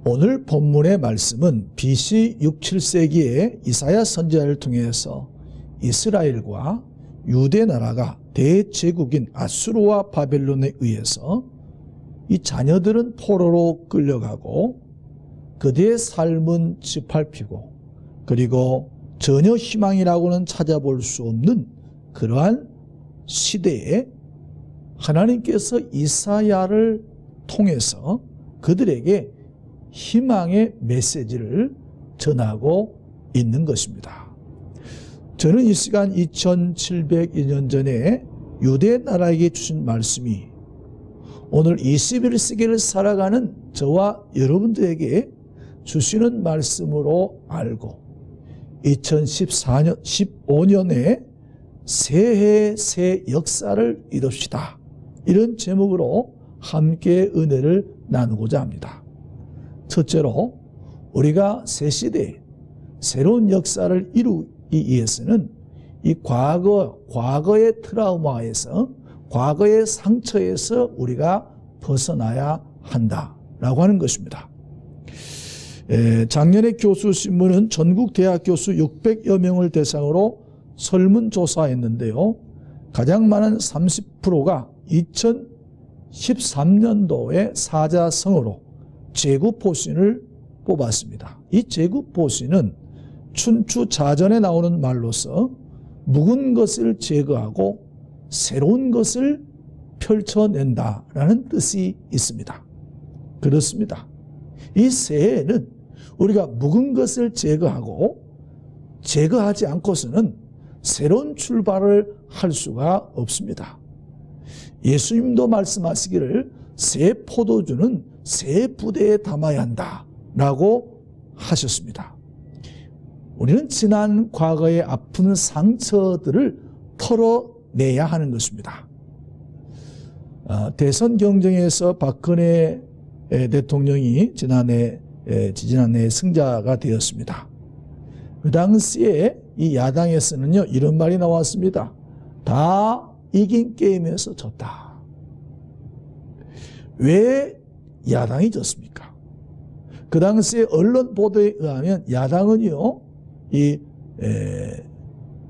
오늘 본문의 말씀은 BC 6, 7세기에 이사야 선지자를 통해서 이스라엘과 유대 나라가 대제국인 아수르와 바벨론에 의해서 이 자녀들은 포로로 끌려가고 그들의 삶은 짓밟히고 그리고 전혀 희망이라고는 찾아볼 수 없는 그러한 시대에 하나님께서 이사야를 통해서 그들에게 희망의 메시지를 전하고 있는 것입니다. 저는 이 시간 2700년 전에 유대 나라에게 주신 말씀이 오늘 21세기를 살아가는 저와 여러분들에게 주시는 말씀으로 알고 2015년에 새해 새 역사를 이룹시다. 이런 제목으로 함께 은혜를 나누고자 합니다. 첫째로 우리가 새 시대에 새로운 역사를 이루기 위해서는 이 과거의 트라우마에서 과거의 상처에서 우리가 벗어나야 한다라고 하는 것입니다. 작년에 교수신문은 전국 대학 교수 600여 명을 대상으로 설문조사했는데요. 가장 많은 30%가 2013년도에 사자성어로 제국포신을 뽑았습니다. 이 제국포신은 춘추자전에 나오는 말로서 묵은 것을 제거하고 새로운 것을 펼쳐낸다라는 뜻이 있습니다. 그렇습니다. 이 새해에는 우리가 묵은 것을 제거하지 않고서는 새로운 출발을 할 수가 없습니다. 예수님도 말씀하시기를 새 포도주는 새 부대에 담아야 한다라고 하셨습니다. 우리는 지난 과거의 아픈 상처들을 털어내야 하는 것입니다. 대선 경쟁에서 박근혜 대통령이 지난해 승자가 되었습니다. 그 당시에 이 야당에서는요 이런 말이 나왔습니다. 다 이긴 게임에서 졌다. 왜 야당이 졌습니까? 그 당시에 언론 보도에 의하면 야당은요 이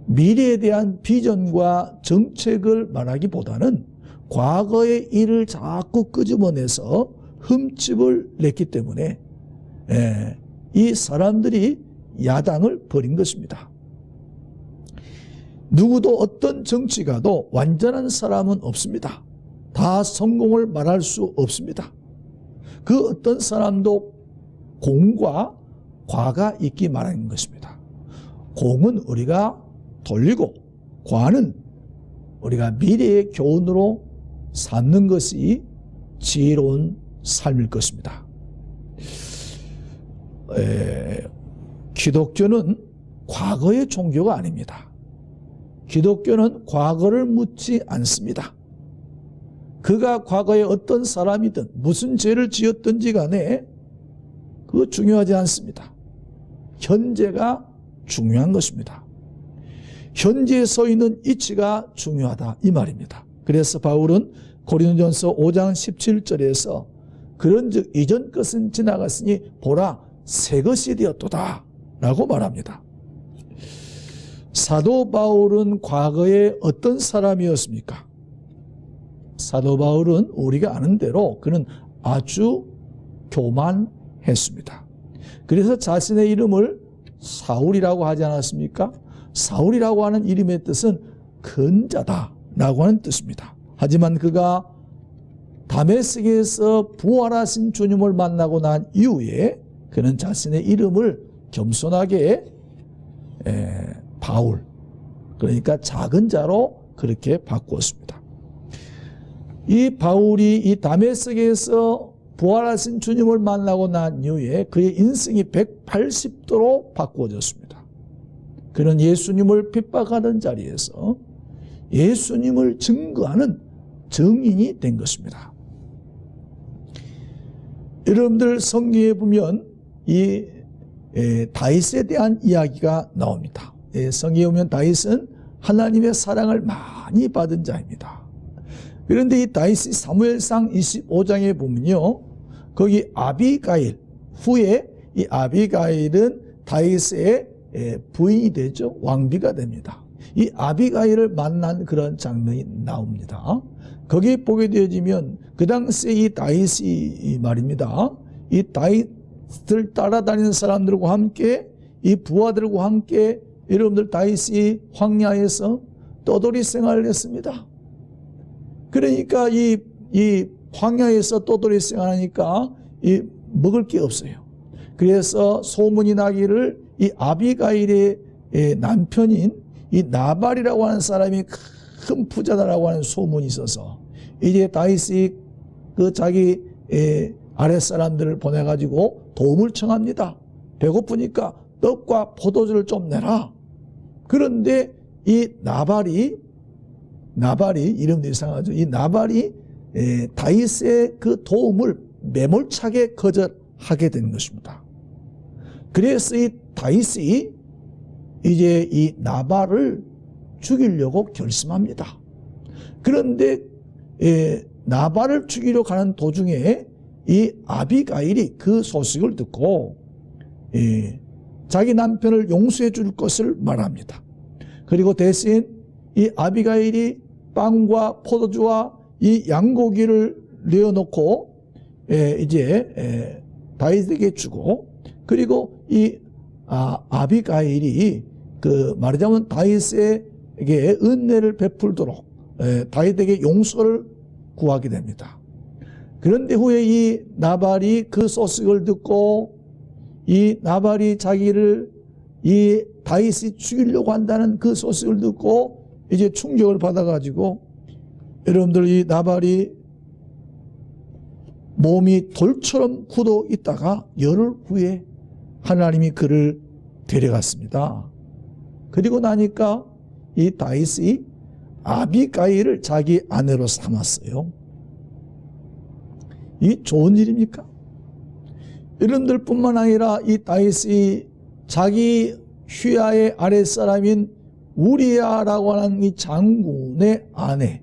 미래에 대한 비전과 정책을 말하기보다는 과거의 일을 자꾸 끄집어내서 흠집을 냈기 때문에 이 사람들이 야당을 버린 것입니다. 누구도 어떤 정치가도 완전한 사람은 없습니다. 다 성공을 말할 수 없습니다. 그 어떤 사람도 공과 과가 있기 마련인 것입니다. 공은 우리가 돌리고 과는 우리가 미래의 교훈으로 삼는 것이 지혜로운 삶일 것입니다. 기독교는 과거의 종교가 아닙니다. 기독교는 과거를 묻지 않습니다. 그가 과거에 어떤 사람이든 무슨 죄를 지었든지 간에 그거 중요하지 않습니다. 현재가 중요한 것입니다. 현재에 서 있는 이치가 중요하다 이 말입니다. 그래서 바울은 고린도전서 5장 17절에서 그런즉 이전 것은 지나갔으니 보라 새 것이 되었도다 라고 말합니다. 사도 바울은 과거에 어떤 사람이었습니까? 사도 바울은 우리가 아는 대로 그는 아주 교만했습니다. 그래서 자신의 이름을 사울이라고 하지 않았습니까? 사울이라고 하는 이름의 뜻은 근자다 라고 하는 뜻입니다. 하지만 그가 다메섹에서 부활하신 주님을 만나고 난 이후에 그는 자신의 이름을 겸손하게 바울, 그러니까 작은 자로 그렇게 바꾸었습니다. 이 바울이 이 다메섹에서 부활하신 주님을 만나고 난 이후에 그의 인생이 180도로 바꾸어졌습니다. 그는 예수님을 핍박하던 자리에서 예수님을 증거하는 증인이 된 것입니다. 여러분들 성경에 보면 이 다윗에 대한 이야기가 나옵니다. 성경에 보면 다윗은 하나님의 사랑을 많이 받은 자입니다. 그런데 이 다윗이 사무엘상 25장에 보면요, 거기 아비가일, 후에 이 아비가일은 다윗의 부인이 되죠. 왕비가 됩니다. 이 아비가일을 만난 그런 장면이 나옵니다. 거기 보게 되어지면 그 당시에 이 다윗이 말입니다, 이 다윗을 따라다니는 사람들과 함께, 이 부하들과 함께 여러분들 다윗이 황야에서 떠돌이 생활을 했습니다. 그러니까 이 황야에서 떠돌이 생활하니까 먹을 게 없어요. 그래서 소문이 나기를 이 아비가일의 남편인 이 나발이라고 하는 사람이 큰 부자다라고 하는 소문이 있어서 이제 다윗이 그 자기 아랫사람들을 보내가지고 도움을 청합니다. 배고프니까 떡과 포도주를 좀 내라. 그런데 이 나발이 이름도 이상하죠. 이 나발이 다윗의 그 도움을 매몰차게 거절하게 된 것입니다. 그래서 이 다윗이 이제 이 나발을 죽이려고 결심합니다. 그런데 나발을 죽이려 가는 도중에 이 아비가일이 그 소식을 듣고 자기 남편을 용서해 줄 것을 말합니다. 그리고 대신 이 아비가일이 빵과 포도주와 이 양고기를 내어놓고 이제 다윗에게 주고, 그리고 이 아비가일이 그 말하자면 다윗에게 은혜를 베풀도록 다윗에게 용서를 구하게 됩니다. 그런데 후에 이 나발이 그 소식을 듣고 이 나발이 자기를 이 다윗이 죽이려고 한다는 그 소식을 듣고 이제 충격을 받아가지고, 여러분들 이 나발이 몸이 돌처럼 굳어 있다가 열흘 후에 하나님이 그를 데려갔습니다. 그리고 나니까 이 다윗이 아비가일을 자기 아내로 삼았어요. 이 좋은 일입니까? 여러분들 뿐만 아니라 이 다윗이 자기 휘하의 아랫사람인 우리야라고 하는 이 장군의 아내가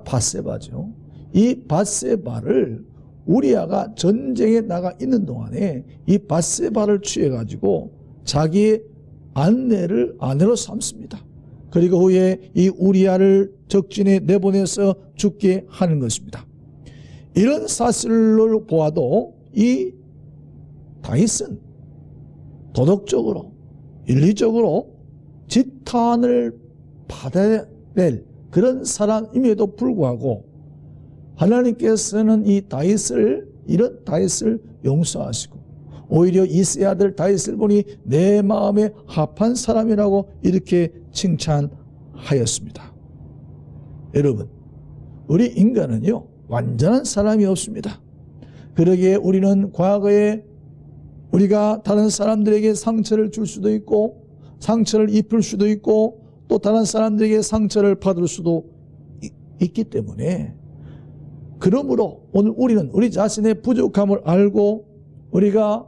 밧세바죠. 이 밧세바를 우리야가 전쟁에 나가 있는 동안에 이 밧세바를 취해가지고 자기의 아내로 삼습니다. 그리고 후에 이 우리야를 적진에 내보내서 죽게 하는 것입니다. 이런 사실을 보아도 이 다윗은 도덕적으로 윤리적으로 지탄을 받아야 될 그런 사람임에도 불구하고 하나님께서는 이런 다윗을 용서하시고 오히려 이새의 아들 다윗을 보니 내 마음에 합한 사람이라고 이렇게 칭찬하였습니다. 여러분, 우리 인간은요 완전한 사람이 없습니다. 그러기에 우리는 과거에 우리가 다른 사람들에게 상처를 줄 수도 있고 상처를 입힐 수도 있고 또 다른 사람들에게 상처를 받을 수도 있기 때문에, 그러므로 오늘 우리는 우리 자신의 부족함을 알고 우리가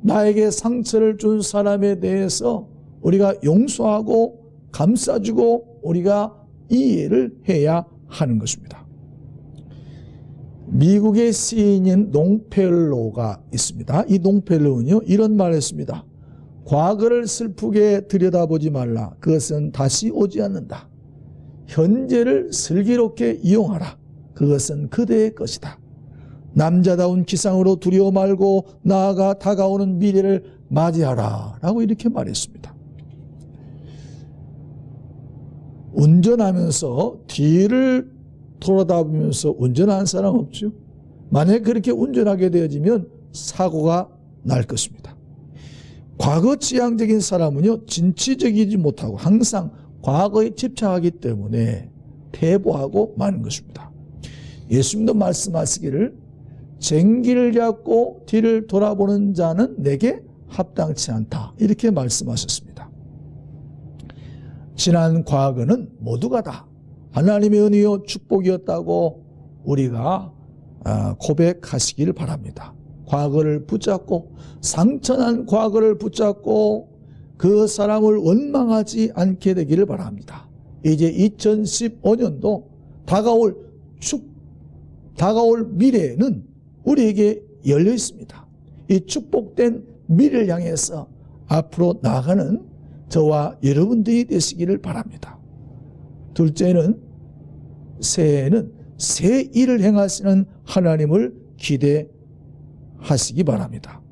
나에게 상처를 준 사람에 대해서 우리가 용서하고 감싸주고 우리가 이해를 해야 하는 것입니다. 미국의 시인인 롱펠로우가 있습니다. 이 롱펠로우는요 이런 말을 했습니다. 과거를 슬프게 들여다보지 말라. 그것은 다시 오지 않는다. 현재를 슬기롭게 이용하라. 그것은 그대의 것이다. 남자다운 기상으로 두려워 말고 나아가 다가오는 미래를 맞이하라 라고 이렇게 말했습니다. 운전하면서 뒤를 돌아다보면서 운전하는 사람 없죠. 만약에 그렇게 운전하게 되어지면 사고가 날 것입니다. 과거 지향적인 사람은요 진취적이지 못하고 항상 과거에 집착하기 때문에 퇴보하고 마는 것입니다. 예수님도 말씀하시기를 쟁기를 잡고 뒤를 돌아보는 자는 내게 합당치 않다. 이렇게 말씀하셨습니다. 지난 과거는 모두가 다 하나님의 은혜요 축복이었다고 우리가 고백하시길 바랍니다. 과거를 붙잡고 상처난 과거를 붙잡고 그 사람을 원망하지 않게 되기를 바랍니다. 이제 2015년도 다가올 미래는 우리에게 열려 있습니다. 이 축복된 미래를 향해서 앞으로 나아가는 저와 여러분들이 되시기를 바랍니다. 둘째는 새해에는 새 일을 행하시는 하나님을 기대하시기 바랍니다.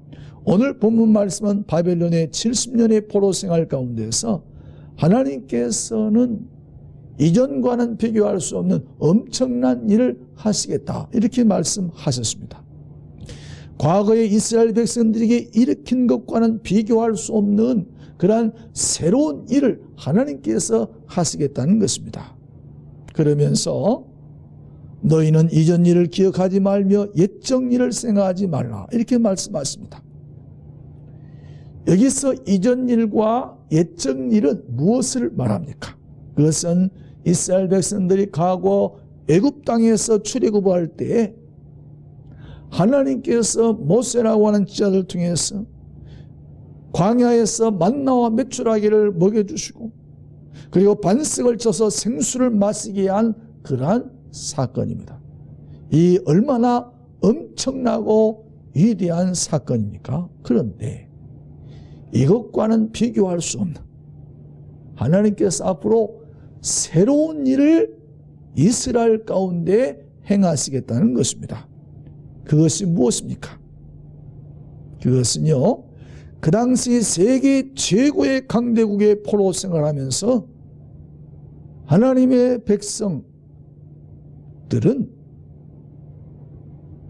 오늘 본문 말씀은 바벨론의 70년의 포로 생활 가운데서 하나님께서는 이전과는 비교할 수 없는 엄청난 일을 하시겠다 이렇게 말씀하셨습니다. 과거에 이스라엘 백성들에게 일으킨 것과는 비교할 수 없는 그러한 새로운 일을 하나님께서 하시겠다는 것입니다. 그러면서 너희는 이전 일을 기억하지 말며 옛적 일을 생각하지 말라 이렇게 말씀하십니다. 여기서 이전 일과 옛적 일은 무엇을 말합니까? 그것은 이스라엘 백성들이 과거 애굽 땅에서 출애굽할 때 하나님께서 모세라고 하는 지자를 통해서 광야에서 만나와 메추라기를 먹여주시고 그리고 반석을 쳐서 생수를 마시게 한 그러한 사건입니다. 이 얼마나 엄청나고 위대한 사건입니까? 그런데 이것과는 비교할 수 없는 하나님께서 앞으로 새로운 일을 이스라엘 가운데 행하시겠다는 것입니다. 그것이 무엇입니까? 그것은요, 그 당시 세계 최고의 강대국의 포로 생활하면서 하나님의 백성들은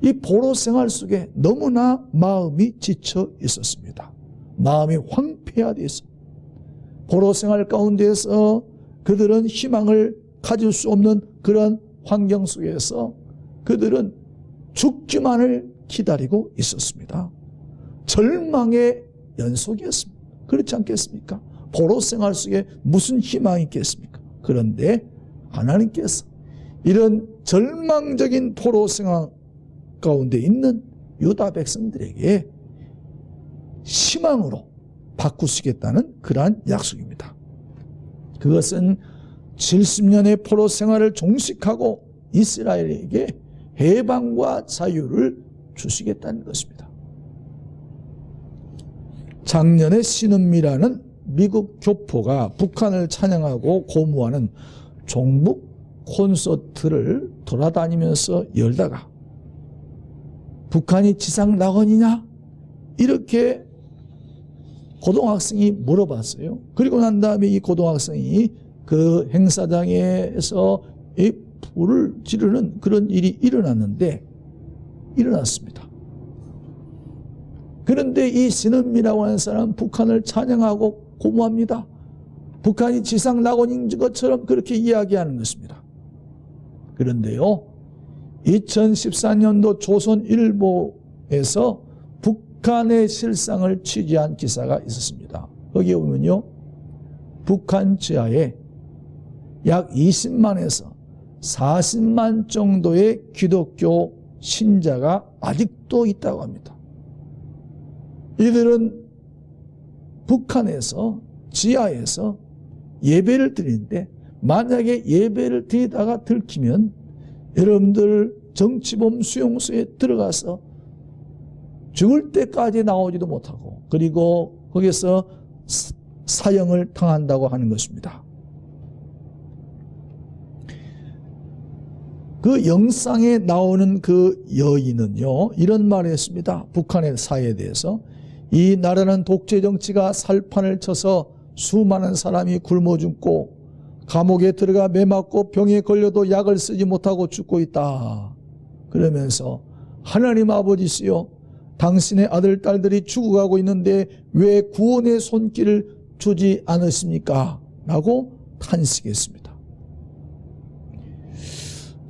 이 포로 생활 속에 너무나 마음이 지쳐 있었습니다. 마음이 황폐화되어 있습니다. 포로 생활 가운데서 그들은 희망을 가질 수 없는 그런 환경 속에서 그들은 죽기만을 기다리고 있었습니다. 절망의 연속이었습니다. 그렇지 않겠습니까? 포로 생활 속에 무슨 희망이 있겠습니까? 그런데 하나님께서 이런 절망적인 포로 생활 가운데 있는 유다 백성들에게 희망으로 바꾸시겠다는 그러한 약속입니다. 그것은 70년의 포로 생활을 종식하고 이스라엘에게 해방과 자유를 주시겠다는 것입니다. 작년에 신은미라는 미국 교포가 북한을 찬양하고 고무하는 종북 콘서트를 돌아다니면서 열다가 북한이 지상 낙원이냐? 이렇게 고등학생이 물어봤어요. 그리고 난 다음에 이 고등학생이 그 행사장에서 이 불을 지르는 그런 일이 일어났습니다. 그런데 이 신은미라고 하는 사람은 북한을 찬양하고 고무합니다. 북한이 지상 낙원인 것처럼 그렇게 이야기하는 것입니다. 그런데요, 2014년도 조선일보에서 북한의 실상을 취재한 기사가 있었습니다. 거기에 보면요, 북한 지하에 약 20만에서 40만 정도의 기독교 신자가 아직도 있다고 합니다. 이들은 북한에서 지하에서 예배를 드리는데 만약에 예배를 드리다가 들키면 여러분들 정치범 수용소에 들어가서 죽을 때까지 나오지도 못하고 그리고 거기서 사형을 당한다고 하는 것입니다. 그 영상에 나오는 그 여인은요, 이런 말을 했습니다. 북한의 사회에 대해서. 이 나라는 독재 정치가 살판을 쳐서 수많은 사람이 굶어 죽고 감옥에 들어가 매 맞고 병에 걸려도 약을 쓰지 못하고 죽고 있다. 그러면서 하나님 아버지시여, 당신의 아들 딸들이 죽어가고 있는데 왜 구원의 손길을 주지 않으십니까? 라고 탄식했습니다.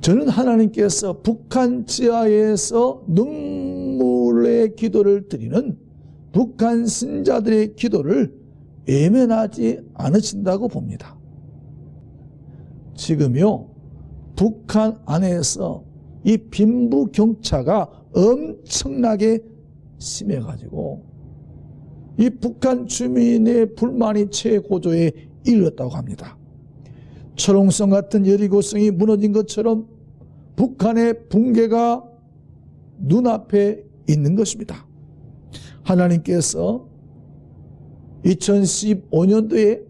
저는 하나님께서 북한 지하에서 눈물의 기도를 드리는 북한 신자들의 기도를 외면하지 않으신다고 봅니다. 지금요, 북한 안에서 이 빈부격차가 엄청나게 심해가지고 이 북한 주민의 불만이 최고조에 이르렀다고 합니다. 철옹성 같은 여리고성이 무너진 것처럼 북한의 붕괴가 눈앞에 있는 것입니다. 하나님께서 2015년도에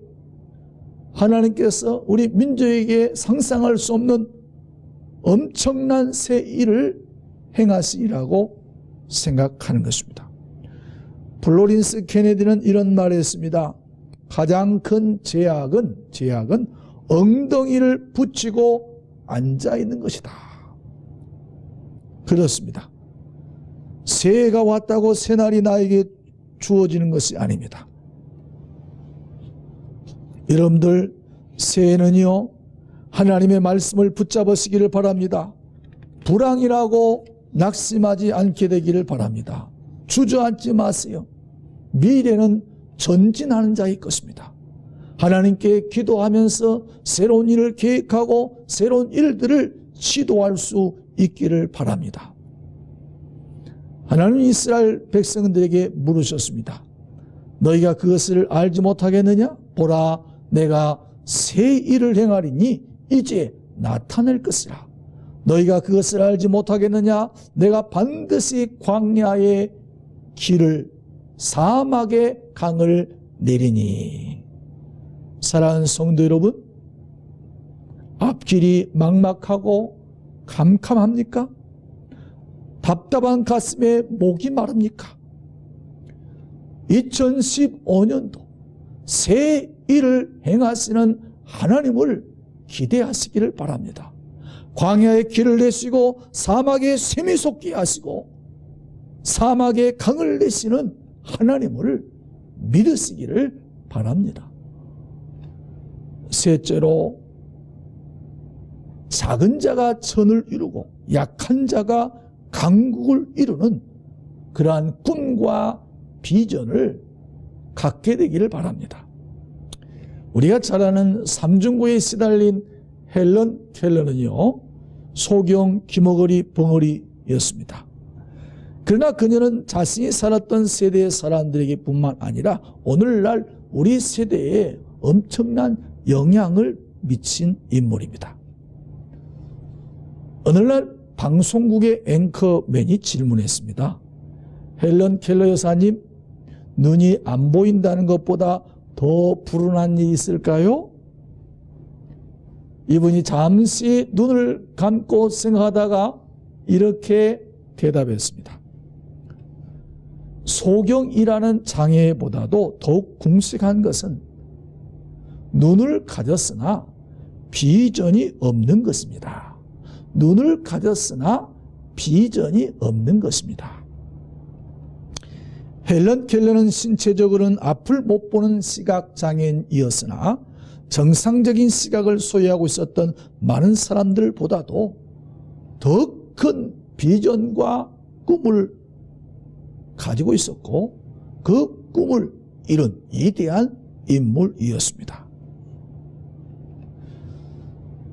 하나님께서 우리 민족에게 상상할 수 없는 엄청난 새 일을 행하시리라고 생각하는 것입니다. 플로린스 케네디는 이런 말을 했습니다. 가장 큰 제약은 엉덩이를 붙이고 앉아있는 것이다. 그렇습니다. 새해가 왔다고 새날이 나에게 주어지는 것이 아닙니다. 여러분들, 새해는요, 하나님의 말씀을 붙잡으시기를 바랍니다. 불황이라고 낙심하지 않게 되기를 바랍니다. 주저앉지 마세요. 미래는 전진하는 자의 것입니다. 하나님께 기도하면서 새로운 일을 계획하고 새로운 일들을 시도할 수 있기를 바랍니다. 하나님은 이스라엘 백성들에게 물으셨습니다. 너희가 그것을 알지 못하겠느냐? 보라, 내가 새 일을 행하리니 이제 나타낼 것이라. 너희가 그것을 알지 못하겠느냐? 내가 반드시 광야의 길을, 사막의 강을 내리니. 사랑하는 성도 여러분, 앞길이 막막하고 캄캄합니까? 답답한 가슴에 목이 마릅니까? 2015년도 새 일을 행하시는 하나님을 기대하시기를 바랍니다. 광야의 길을 내시고 사막에 샘이 솟게 하시고 사막에 강을 내시는 하나님을 믿으시기를 바랍니다. 셋째로, 작은 자가 천을 이루고 약한 자가 강국을 이루는 그러한 꿈과 비전을 갖게 되기를 바랍니다. 우리가 잘 아는 삼중고에 시달린 헬런 켈러는요, 소경 기머거리 벙어리였습니다. 그러나 그녀는 자신이 살았던 세대의 사람들에게 뿐만 아니라 오늘날 우리 세대에 엄청난 영향을 미친 인물입니다. 어느 날 방송국의 앵커맨이 질문했습니다. 헬런 켈러 여사님, 눈이 안 보인다는 것보다 더 불운한 일이 있을까요? 이분이 잠시 눈을 감고 생각하다가 이렇게 대답했습니다. 소경이라는 장애보다도 더욱 궁색한 것은 눈을 가졌으나 비전이 없는 것입니다. 눈을 가졌으나 비전이 없는 것입니다. 헬런 켈러는 신체적으로는 앞을 못 보는 시각장애인이었으나 정상적인 시각을 소유하고 있었던 많은 사람들보다도 더 큰 비전과 꿈을 가지고 있었고 그 꿈을 이룬 위대한 인물이었습니다.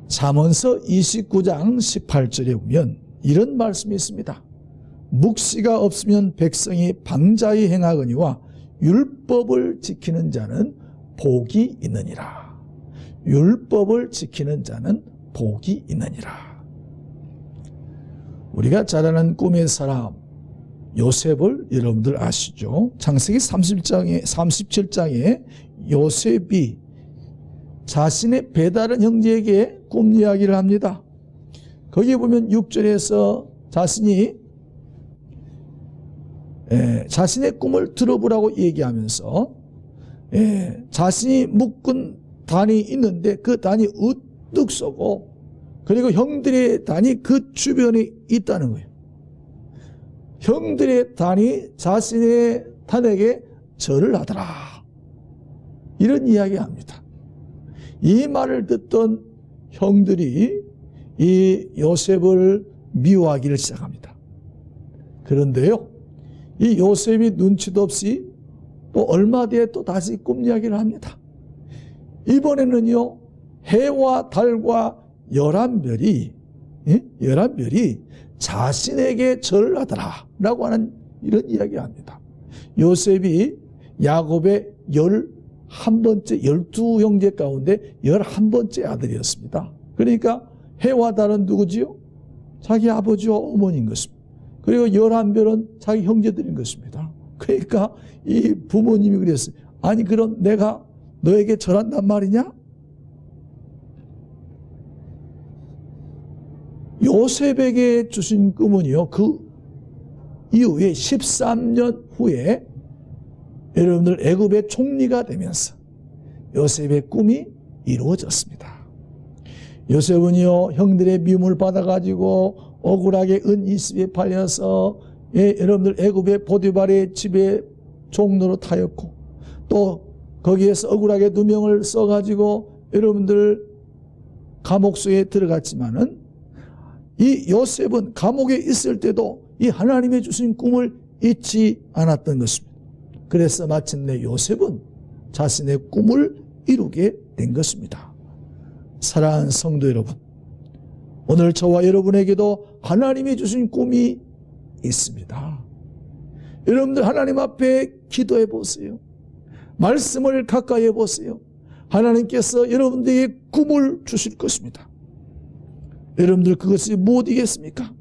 잠언서 29장 18절에 보면 이런 말씀이 있습니다. 묵시가 없으면 백성이 방자히 행하거니와 율법을 지키는 자는 복이 있느니라. 율법을 지키는 자는 복이 있느니라. 우리가 잘 아는 꿈의 사람 요셉을 여러분들 아시죠? 창세기 37장에 요셉이 자신의 배다른 형제에게 꿈 이야기를 합니다. 거기에 보면 6절에서 자신의 꿈을 들어보라고 얘기하면서 자신이 묶은 단이 있는데 그 단이 우뚝 서고 그리고 형들의 단이 그 주변에 있다는 거예요. 형들의 단이 자신의 단에게 절을 하더라. 이런 이야기합니다. 이 말을 듣던 형들이 이 요셉을 미워하기를 시작합니다. 그런데요, 이 요셉이 눈치도 없이 또 얼마 뒤에 또 다시 꿈 이야기를 합니다. 이번에는요, 해와 달과 11별이 자신에게 절을 하더라 라고 하는 이런 이야기를 합니다. 요셉이 야곱의 11번째 12형제 가운데 11번째 아들이었습니다. 그러니까 해와 달은 누구지요? 자기 아버지와 어머니인 것입니다. 그리고 11별은 자기 형제들인 것입니다. 그러니까 이 부모님이 그랬어요. 아니 그럼 내가 너에게 절한단 말이냐? 요셉에게 주신 꿈은요, 그 이후에 13년 후에 여러분들 애굽의 총리가 되면서 요셉의 꿈이 이루어졌습니다. 요셉은요, 형들의 미움을 받아가지고 억울하게 은 20에 팔려서 여러분들 애굽의 보디발의 집에 종로로 타였고, 또 거기에서 억울하게 누명을 써가지고 여러분들 감옥 속에 들어갔지만은 이 요셉은 감옥에 있을 때도 이 하나님의 주신 꿈을 잊지 않았던 것입니다. 그래서 마침내 요셉은 자신의 꿈을 이루게 된 것입니다. 사랑하는 성도 여러분, 오늘 저와 여러분에게도 하나님이 주신 꿈이 있습니다. 여러분들 하나님 앞에 기도해 보세요. 말씀을 가까이 해 보세요. 하나님께서 여러분들에게 꿈을 주실 것입니다. 여러분들 그것이 무엇이겠습니까?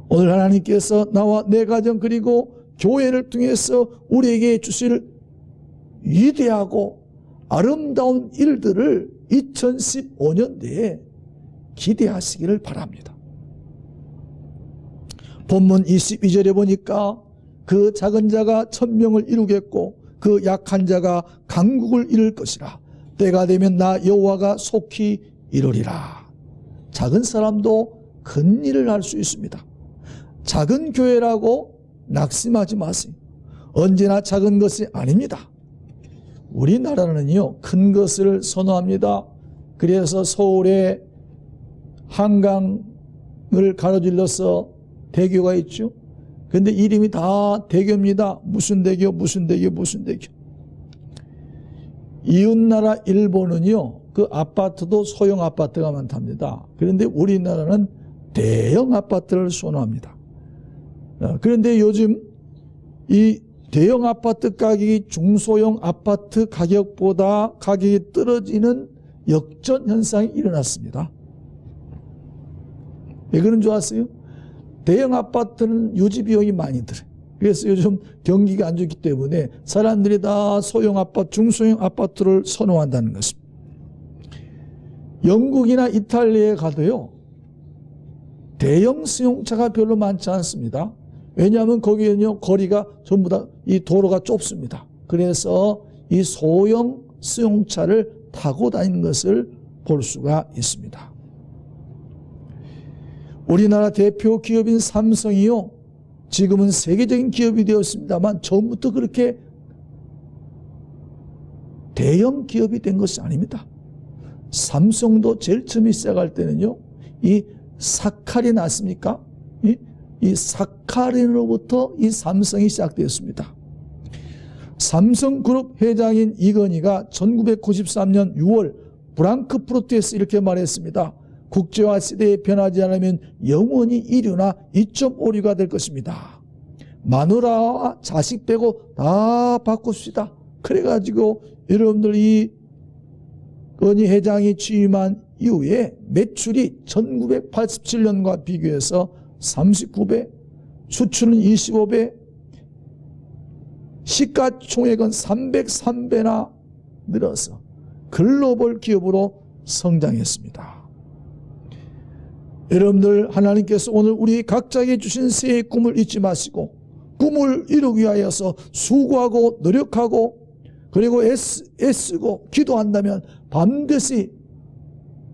오늘 하나님께서 나와 내 가정 그리고 교회를 통해서 우리에게 주실 위대하고 아름다운 일들을 2015년대에 기대하시기를 바랍니다. 본문 22절에 보니까 그 작은 자가 1000명을 이루겠고 그 약한 자가 강국을 이룰 것이라. 때가 되면 나 여호와가 속히 이루리라. 작은 사람도 큰 일을 할 수 있습니다. 작은 교회라고 낙심하지 마세요. 언제나 작은 것이 아닙니다. 우리나라는요, 큰 것을 선호합니다. 그래서 서울에 한강을 가로질러서 대교가 있죠. 근데 이름이 다 대교입니다. 무슨 대교, 무슨 대교, 무슨 대교. 이웃나라 일본은요, 그 아파트도 소형 아파트가 많답니다. 그런데 우리나라는 대형 아파트를 선호합니다. 그런데 요즘 이 대형 아파트 가격이 중소형 아파트 가격보다 가격이 떨어지는 역전 현상이 일어났습니다. 왜 그런 줄 아세요? 대형 아파트는 유지 비용이 많이 들어요. 그래서 요즘 경기가 안 좋기 때문에 사람들이 다 소형 아파트, 중소형 아파트를 선호한다는 것입니다. 영국이나 이탈리아에 가도요, 대형 승용차가 별로 많지 않습니다. 왜냐하면 거기는요, 거리가 전부 다 이 도로가 좁습니다. 그래서 이 소형 승용차를 타고 다니는 것을 볼 수가 있습니다. 우리나라 대표 기업인 삼성이요, 지금은 세계적인 기업이 되었습니다만 처음부터 그렇게 대형 기업이 된 것이 아닙니다. 삼성도 제일 처음에 시작할 때는요, 이 사카린 아십니까? 이 사카린으로부터 이 삼성이 시작되었습니다. 삼성그룹 회장인 이건희가 1993년 6월 프랑크푸르트에서 이렇게 말했습니다. 국제화 시대에 변하지 않으면 영원히 인류나 2.5류가 될 것입니다. 마누라와 자식 빼고 다 바꿉시다. 그래가지고 여러분들 이 건희 회장이 취임한 이후에 매출이 1987년과 비교해서 39배, 수출은 25배, 시가총액은 303배나 늘어서 글로벌 기업으로 성장했습니다. 여러분들 하나님께서 오늘 우리 각자에게 주신 새해의 꿈을 잊지 마시고 꿈을 이루기 위하여서 수고하고 노력하고 그리고 애쓰고 기도한다면 반드시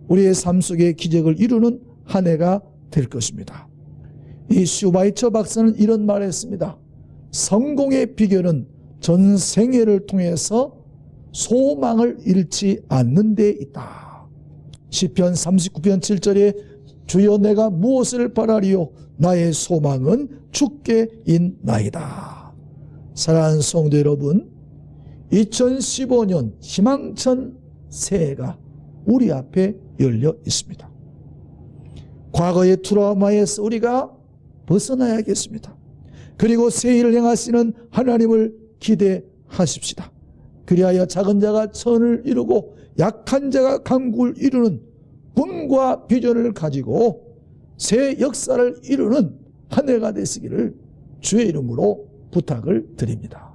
우리의 삶 속에 기적을 이루는 한 해가 될 것입니다. 이 슈바이처 박사는 이런 말을 했습니다. 성공의 비결은 전 생애를 통해서 소망을 잃지 않는 데 있다. 시편 39편 7절에 주여 내가 무엇을 바라리요 나의 소망은 주께 있나이다. 사랑하는 성도 여러분, 2015년 희망천 새해가 우리 앞에 열려 있습니다. 과거의 트라우마에서 우리가 벗어나야겠습니다. 그리고 새해를 행하시는 하나님을 기대하십시다. 그리하여 작은 자가 천을 이루고 약한 자가 강국을 이루는 꿈과 비전을 가지고 새 역사를 이루는 한 해가 되시기를 주의 이름으로 부탁을 드립니다.